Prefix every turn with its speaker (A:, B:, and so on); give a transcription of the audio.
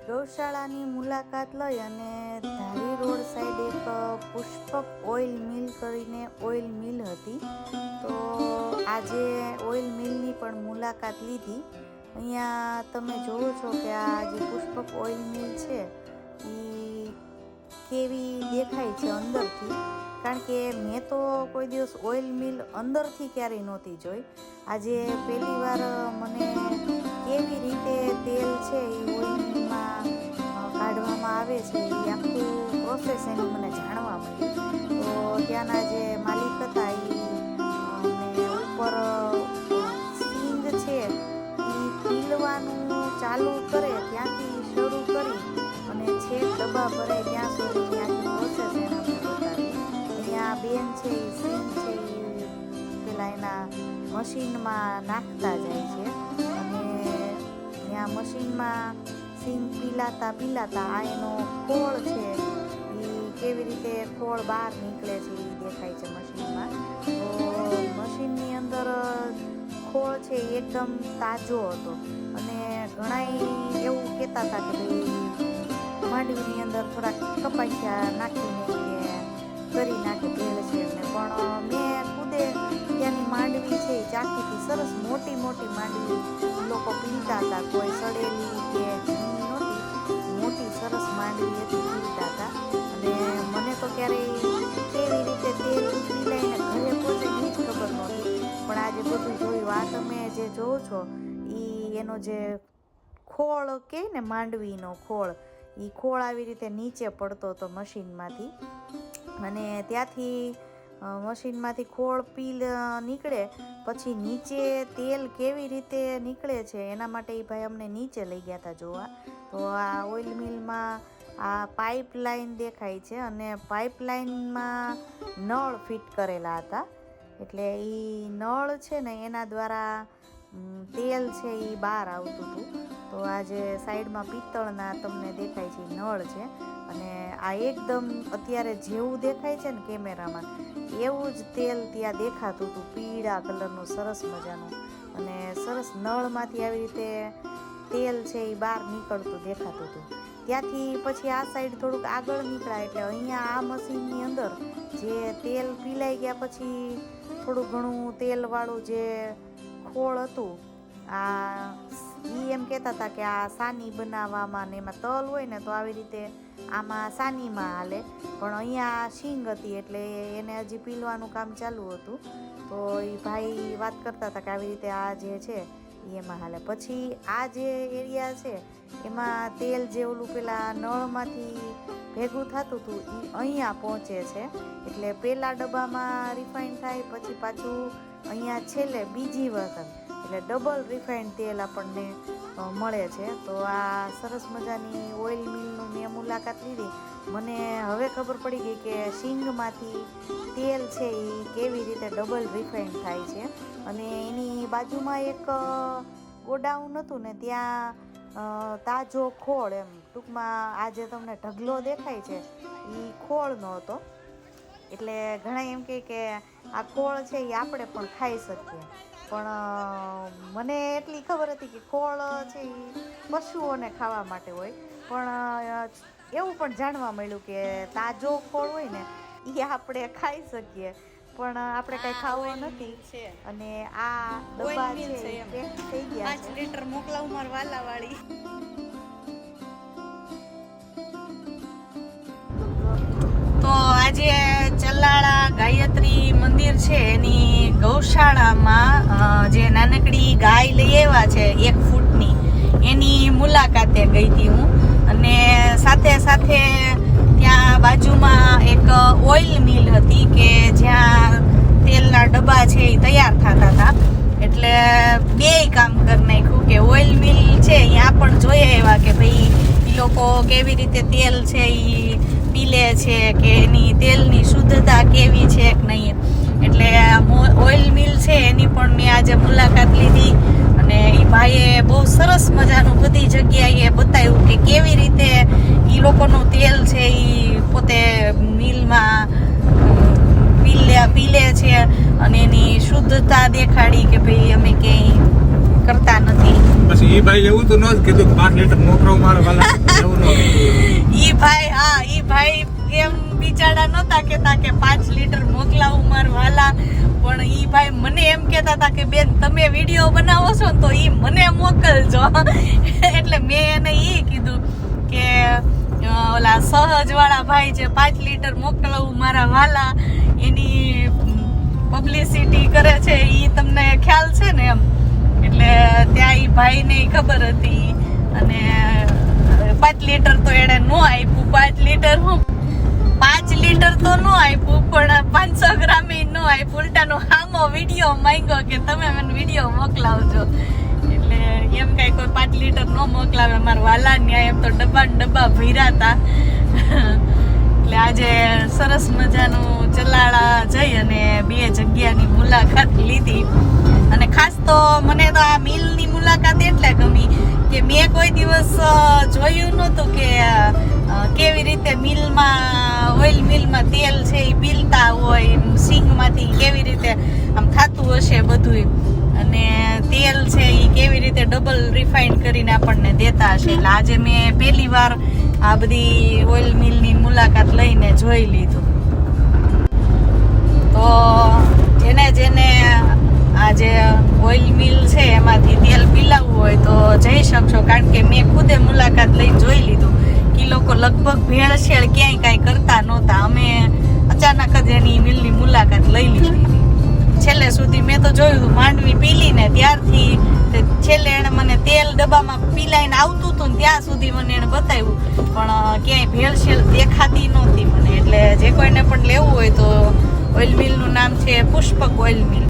A: ગૌશાળાની મુલાકાત લઈ અને ધારી રોડ સાઈડ એક પુષ્પક ઓઇલ મિલ કરીને ઓઇલ મિલ હતી. તો આજે ઓઇલ મિલની પણ મુલાકાત લીધી. અહીંયા તમે જોવો છો કે આ જે પુષ્પક ઓઇલ મિલ છે એ કેવી દેખાય છે અંદરથી, કારણ કે મેં તો કોઈ દિવસ ઓઇલ મિલ અંદરથી ક્યારેય નહોતી જોઈ. આજે પહેલી વાર મને કેવી રીતે તેલ છે એ ઓઇલ મિલમાં કાઢવામાં આવે છે એ આખું પ્રોસેસ એનું મને જાણવા મળ્યું. તો ત્યાંના જે માલિક હતા એ ઉપર સિંગ છે એ પીલવાનું ચાલુ કરે ત્યાંથી શરૂ કરી અને છેક ડબ્બા ભરાય ત્યાં સુધીની આખી પ્રોસેસ એને અમને બતાવી. અહીંયા બેન છે એ સિંગ છે એ પેલા એના મશીનમાં નાખતા જાય છે અને ત્યાં મશીનમાં સિંગ પીલાતા આ એનો ખોળ છે એ કેવી રીતે ખોળ બહાર નીકળે છે એ દેખાય છે મશીનમાં. તો મશીનની અંદર ખોળ છે એ એકદમ તાજો હતો અને ઘણા એવું કહેતા હતા કે ભાઈ માંડવીની અંદર થોડાક કપાસિયા નાખીને કે કરી નાખે ભેળ છે એમને. પણ મેં ખુદે ત્યાંની માંડવી છે એ ચાખીથી સરસ મોટી માંડવી લોકો પીતા હતા. કોઈ સડેલી કે જૂની નહોતી, મોટી સરસ માંડવી હતી, પીતા હતા. અને મને તો ક્યારેય કેવી રીતે તેલ પીલાઈને ઘરે પહોંચે એ જ ખબર નહોતી. પણ આજે બધું જોયું. આ તમે જે જોવો છો એ એનો જે ખોળ કહે ને, માંડવીનો ખોળ, એ ખોળ આવી રીતે નીચે પડતો હતો મશીનમાંથી અને ત્યાંથી મશીનમાંથી ખોળ પીલ નીકળે પછી નીચે તેલ કેવી રીતે નીકળે છે એના માટે એ ભાઈ અમને નીચે લઈ ગયા હતા જોવા. તો આ ઓઇલ મિલમાં આ પાઇપલાઇન દેખાય છે અને પાઇપલાઇનમાં નળ ફિટ કરેલા હતા. એટલે એ નળ છે ને એના દ્વારા તેલ છે એ બહાર આવતું હતું. તો આ જે સાઈડમાં પિત્તળના તમને દેખાય છે નળ છે અને આ એકદમ અત્યારે જેવું દેખાય છે ને કેમેરામાં એવું જ તેલ ત્યાં દેખાતું હતું, પીળા કલરનું સરસ મજાનું. અને સરસ નળમાંથી આવી રીતે તેલ છે એ બહાર નીકળતું દેખાતું હતું. ત્યાંથી પછી આ સાઈડ થોડુંક આગળ નીકળ્યા એટલે અહીંયા આ મશીનની અંદર જે તેલ પીલાઈ ગયા પછી થોડું ઘણું તેલવાળું જે ખોળ હતું આ એમ કહેતા હતા કે આ સાની બનાવવામાં ને એમાં તલ હોય ને તો આવી રીતે આમાં સાનીમાં હાલે. પણ અહીંયા શીંગ હતી એટલે એને હજી પીલવાનું કામ ચાલુ હતું. તો એ ભાઈ વાત કરતા હતા કે આવી રીતે આ જે છે એમાં હાલે. પછી આ જે એરિયા છે એમાં તેલ જે ઓલું પેલા નળમાંથી ભેગું થતું હતું એ અહીંયા પહોંચે છે. એટલે પહેલા ડબ્બામાં રિફાઇન થાય પછી પાછું અહીંયા છેલ્લે બીજી વખત એટલે ડબલ રિફાઇન્ડ તેલ આપણને મળે છે. તો આ સરસ મજાની ઓઇલ મિલનું મેં મુલાકાત લીધી. મને હવે ખબર પડી ગઈ કે શીંગમાંથી તેલ છે એ કેવી રીતે ડબલ રિફાઇન્ડ થાય છે. અને એની બાજુમાં એક ગોડાઉન હતું ને ત્યાં તાજો ખોળ, એમ ટૂંકમાં આ જે તમને ઢગલો દેખાય છે એ ખોળનો હતો. એટલે ઘણા એમ કે આ ખોળ છે એ આપણે પણ ખાઈ શકીએ. પણ મને એટલી ખબર હતી કે ખોળ છે એ પશુઓને ખાવા માટે હોય. પણ એવું પણ જાણવા મળ્યું કે તાજો ખોળ હોય ને એ આપણે ખાઈ શકીએ, પણ આપણે કઈ ખાવો નથી. અને આ ડબ્બા છે પેક થઈ ગયા છે. 5 લીટર મોકલાવું માર વાલાવાળી. તો આજે ચલાળા ગાયત્રી મંદિર છે એની ગૌશાળામાં જે નાનકડી ગાય લઈ આવ્યા છે 1 ફૂટની એની મુલાકાતે ગઈ હતી હું. અને સાથે ત્યાં બાજુમાં એક ઓઇલ મિલ હતી કે જ્યાં તેલના ડબ્બા છે એ તૈયાર થતા હતા. એટલે બેય કામ કરી નાખ્યું કે ઓઇલ મિલ છે અહીંયા પણ જોઈએ એવા કે ભાઈ એ લોકો કેવી રીતે તેલ છે એ પીલે છે કે એની તેલની શુદ્ધતા કેવી છે કે નહીં. એટલે ઓઇલ મિલ છે એની પણ મેં આજે મુલાકાત લીધી અને એ ભાઈએ બહુ સરસ મજાનું બધી જગ્યાએ બતાવ્યું કે કેવી રીતે એ લોકોનું તેલ છે એ પોતે મિલમાં પીલે છે અને એની શુદ્ધતા દેખાડી કે ભાઈ અમે ક્યાંય કરતા નથી.
B: પછી ઈ ભાઈ એવું તો ન જ કીધું કે 5 લીટર મોકલો મારા વાલા, એવું ન કીધું.
A: ઈ ભાઈ એમ બિચારા નતા કેતા કે 5 લીટર મોકલાવું માર વાલા, પણ ઈ ભાઈ મને એમ કહેતા હતા કે બેન તમે વિડીયો બનાવો છો તો ઈ મને મોકલજો. એટલે મેં એને ઈ કીધું કે ઓલા સહજ વાળા ભાઈ જે 5 લીટર મોકલાવું મારા વાલા એની પબ્લિસિટી કરે છે ઈ તમને ખ્યાલ છે ને એમ. એટલે ત્યાં ઈ ભાઈને ખબર હતી અને 5 લીટર તો એને નો આપ્યું. 5 લીટર હું 5 લીટર તો નો આપ્યું, પણ 500 ગ્રામ નો આપ્યું. ઉલટાનો હામો વિડીયો માંગ્યો કે તમે મને વિડીયો મોકલાવજો. એટલે એમ કઈ કોઈ 5 લીટર નો મોકલાવે મારા વાલા. ન્યાય એમ તો ડબ્બા ભર્યા હતા. એટલે આજે સરસ મજાનું ચલાળા જઈ અને 2 જગ્યાની મુલાકાત લીધી. અને ખાસ તો મને તો આ મિલની મુલાકાત એટલે ગમી કે મેં કોઈ દિવસ જોયું નહોતું કે કેવી રીતે મિલમાં ઓઇલ મિલમાં તેલ છે એ પીલતા હોય, સિંગમાંથી કેવી રીતે આમ થતું હશે બધું, અને તેલ છે એ કેવી રીતે ડબલ રિફાઇન કરીને આપણને દેતા હશે. એટલે આજે મેં પહેલી વાર આ બધી ઓઇલ મિલની મુલાકાત લઈને જોઈ લીધું. તો જેને આ જે ઓઇલ મિલ છે એમાંથી તેલ પીલાવવું હોય તો જઈ શકશો, કારણ કે મેં ખુદે મુલાકાત લઈને જોઈ લીધું કે લોકો લગભગ ભેળસેળ ક્યાંય કાંઈ કરતા નહોતા. અમે અચાનક જ એની મિલની મુલાકાત લઈ લીધી. છેલ્લે સુધી મેં તો જોયું હતું માંડવી પીલીને ત્યારથી છેલ્લે એણે મને તેલ ડબ્બામાં પીલાઈને આવતું હતું ને ત્યાં સુધી મને એણે બતાવ્યું, પણ ક્યાંય ભેળસેળ દેખાતી નહોતી મને. એટલે જે કોઈને પણ લેવું હોય તો ઓઇલ મિલનું નામ છે પુષ્પક ઓઇલ મિલ.